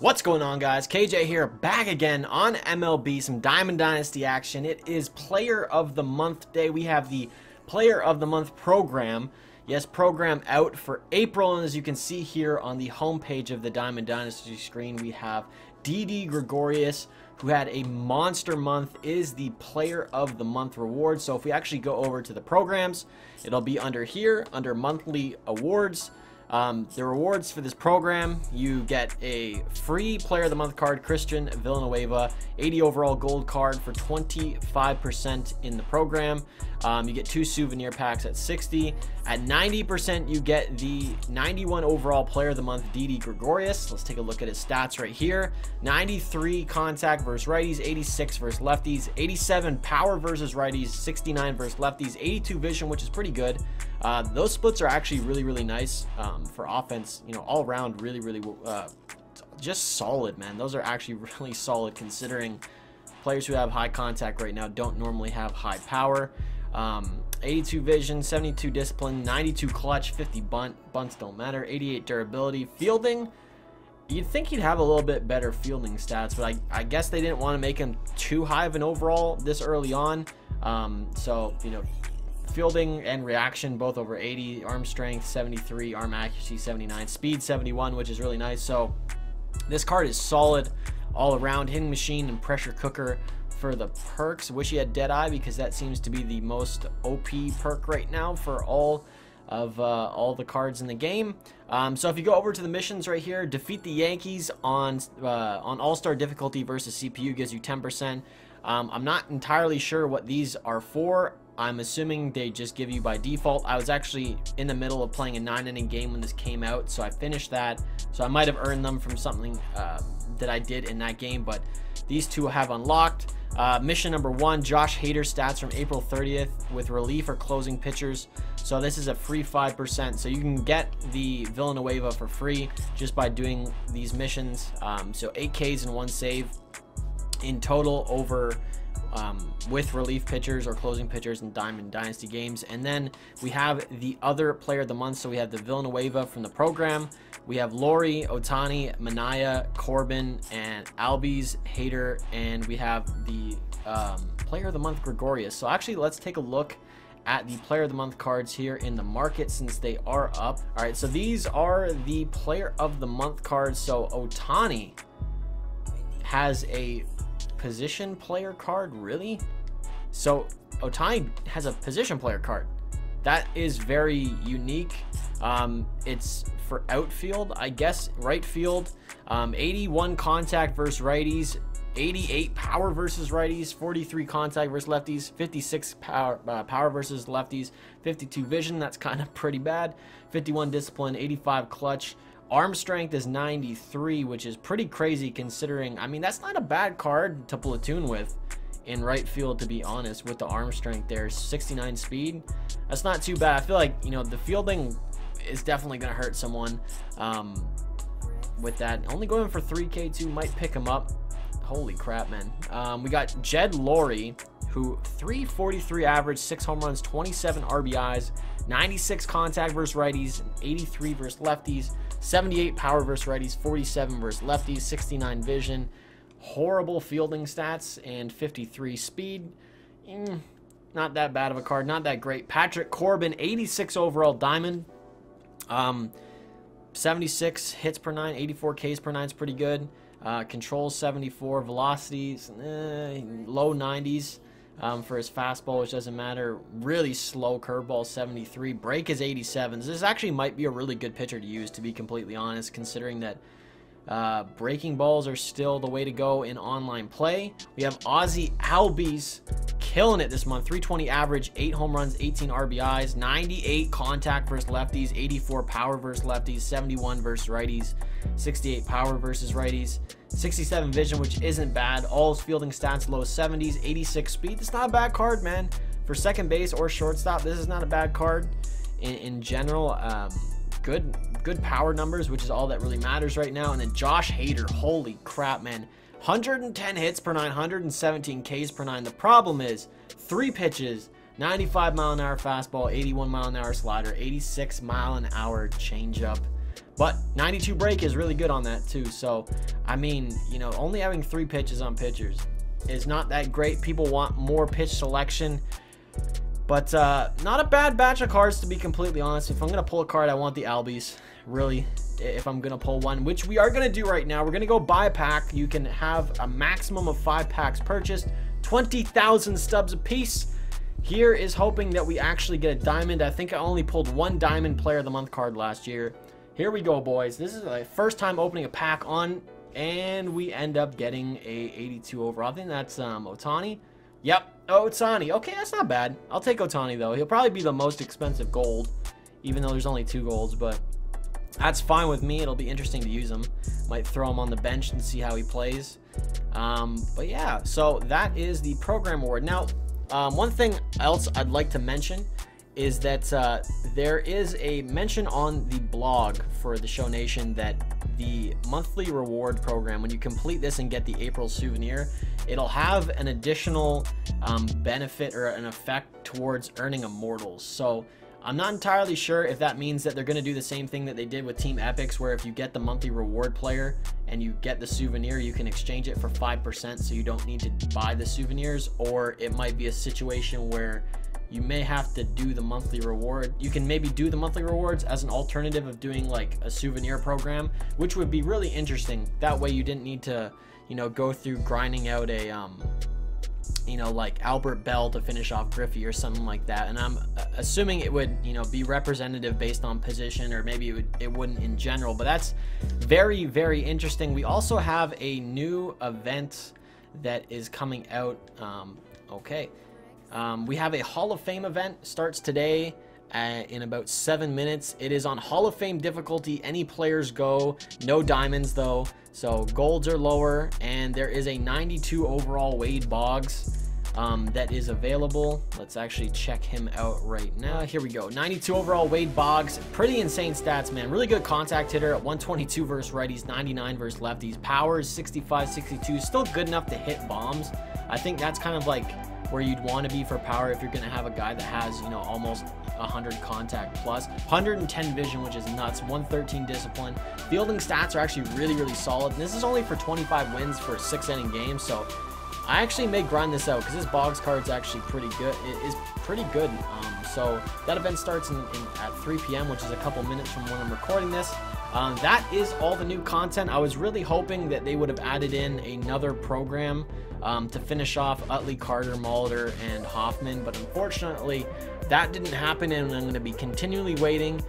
What's going on, guys? KJ here, back again on MLB, some Diamond Dynasty action. It is Player of the Month day. We have the Player of the Month program. Yes, program out for April, and as you can see here on the homepage of the Diamond Dynasty screen, we have Didi Gregorius, who had a monster month, is the Player of the Month reward. So if we actually go over to the programs, it'll be under here, under monthly awards. The rewards for this program, you get a free Player of the Month card, Christian Villanueva, 80 overall gold card for 25% in the program. You get 2 souvenir packs at 60. At 90%, you get the 91 overall Player of the Month, Didi Gregorius. Let's take a look at his stats right here. 93 contact versus righties, 86 versus lefties, 87 power versus righties, 69 versus lefties, 82 vision, which is pretty good. Those splits are actually really nice for offense, you know, all around really just solid, man. Those are actually really solid considering players who have high contact right now don't normally have high power. 82 vision, 72 discipline, 92 clutch, 50 bunts don't matter, 88 durability. Fielding, you'd think he'd have a little bit better fielding stats, but I guess they didn't want to make him too high of an overall this early on. So, you know, fielding and reaction both over 80, arm strength 73, arm accuracy 79, speed 71, which is really nice. So this card is solid all around. Hitting machine and pressure cooker for the perks. Wish he had Deadeye, because that seems to be the most OP perk right now for all of all the cards in the game. So if you go over to the missions right here, defeat the Yankees on All-Star difficulty versus CPU, gives you 10%. I'm not entirely sure what these are for. I'm assuming they just give you by default. I was actually in the middle of playing a 9-inning game when this came out, so I finished that. So I might have earned them from something that I did in that game, but these two have unlocked. Mission number 1, Josh Hader stats from April 30th with relief or closing pitchers. So this is a free 5%. So you can get the Villanueva for free just by doing these missions. So 8 Ks and 1 save in total over with relief pitchers or closing pitchers in Diamond Dynasty games. And then we have the other Player of the Month. So we have the Villanueva from the program. We have Lori, Otani, Manaya, Korbin, and Albies, Hader, and we have the Player of the Month Gregorius. So actually, let's take a look at the Player of the Month cards here in the market since they are up. All right, so these are the Player of the Month cards. So Otani has a position player card, really? So Otani has a position player card. That is very unique. It's for outfield, I guess. Right field, 81 contact versus righties, 88 power versus righties, 43 contact versus lefties, 56 power versus lefties, 52 vision, that's kind of pretty bad, 51 discipline, 85 clutch. Arm strength is 93, which is pretty crazy considering, I mean, that's not a bad card to platoon with in right field, to be honest, with the arm strength there. 69 speed, that's not too bad. I feel like, you know, the fielding is definitely going to hurt someone with that. Only going for 3K2 might pick him up. Holy crap, man. We got Jed Lori, who 343 average, 6 home runs, 27 RBIs, 96 contact versus righties, 83 versus lefties, 78 power versus righties, 47 versus lefties, 69 vision, horrible fielding stats, and 53 speed. Not that bad of a card, not that great. Patrick Korbin, 86 overall diamond, 76 hits per 9, 84 Ks per 9 is pretty good. Controls 74, velocities low 90s for his fastball, which doesn't matter. Really slow curveball 73, break is 87. So this actually might be a really good pitcher to use, to be completely honest, considering that breaking balls are still the way to go in online play. We have Ozzy Albies killing it this month, 320 average, 8 home runs, 18 RBIs, 98 contact versus lefties, 84 power versus lefties, 71 versus righties, 68 power versus righties, 67 vision, which isn't bad. All his fielding stats low 70s, 86 speed. It's not a bad card, man. For second base or shortstop, this is not a bad card in general. Good power numbers, which is all that really matters right now. And then Josh Hader, holy crap, man. 110 hits per 9, 117 Ks per 9. The problem is 3 pitches, 95 mile an hour fastball, 81 mile an hour slider, 86 mile an hour changeup. But 92 break is really good on that too. So, I mean, you know, only having 3 pitches on pitchers is not that great. People want more pitch selection. But not a bad batch of cards, to be completely honest. If I'm going to pull a card, I want the Albies. Really, if I'm going to pull one, which we are going to do right now. We're going to go buy a pack. You can have a maximum of 5 packs purchased. 20,000 stubs a piece. Here is hoping that we actually get a diamond. I think I only pulled 1 diamond player of the month card last year. Here we go, boys. This is the first time opening a pack on, and we end up getting a 82 overall. I think that's Otani. Yep, Otani. Okay, that's not bad. I'll take Otani, though. He'll probably be the most expensive gold, even though there's only 2 golds, but that's fine with me. It'll be interesting to use him. Might throw him on the bench and see how he plays. But yeah, so that is the program award. Now, one thing else I'd like to mention is that there is a mention on the blog for the Show Nation that the monthly reward program, when you complete this and get the April souvenir, it'll have an additional benefit or an effect towards earning immortals. So I'm not entirely sure if that means that they're going to do the same thing that they did with Team Epics, where if you get the monthly reward player and you get the souvenir, you can exchange it for 5%, so you don't need to buy the souvenirs. Or it might be a situation where you may have to do the monthly reward. You can maybe do the monthly rewards as an alternative of doing like a souvenir program, which would be really interesting. That way you didn't need to, you know, go through grinding out a you know, like Albert Bell to finish off Griffey or something like that. And I'm assuming it would, you know, be representative based on position, or maybe it wouldn't in general. But that's very, very interesting. We also have a new event that is coming out. We have a Hall of Fame event, starts today in about 7 minutes. It is on Hall of Fame difficulty. Any players go. No diamonds though, so golds are lower. And there is a 92 overall Wade Boggs that is available. Let's actually check him out right now. Here we go. 92 overall Wade Boggs. Pretty insane stats, man. Really good contact hitter at 122 versus righties, 99 versus lefties. Power is 65, 62. Still good enough to hit bombs. I think that's kind of like where you'd want to be for power if you're going to have a guy that has, you know, almost 100 contact plus. 110 vision, which is nuts. 113 discipline. Fielding stats are actually really, really solid. And this is only for 25 wins for a 6-inning game, so I actually may grind this out because this Boggs card's actually pretty good. It is pretty good. So that event starts at 3 p.m., which is a couple minutes from when I'm recording this. That is all the new content. I was really hoping that they would have added in another program to finish off Utley, Carter, Molitor, and Hoffman, but unfortunately that didn't happen, and I'm going to be continually waiting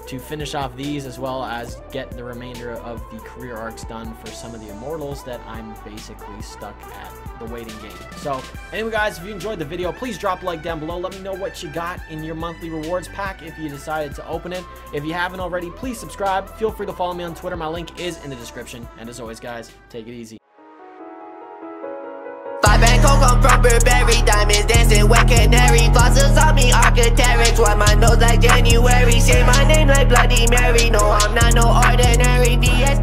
to finish off these, as well as get the remainder of the career arcs done for some of the immortals that I'm basically stuck at the waiting game. So anyway, guys, if you enjoyed the video, please drop a like down below. Let me know what you got in your monthly rewards pack if you decided to open it. If you haven't already, please subscribe. Feel free to follow me on Twitter. My link is in the description. And as always, guys, take it easy. Coke from Burberry, diamonds dancing, wet canary, flosses on me, architects, wipe my nose like January, say my name like Bloody Mary, no I'm not no ordinary, DS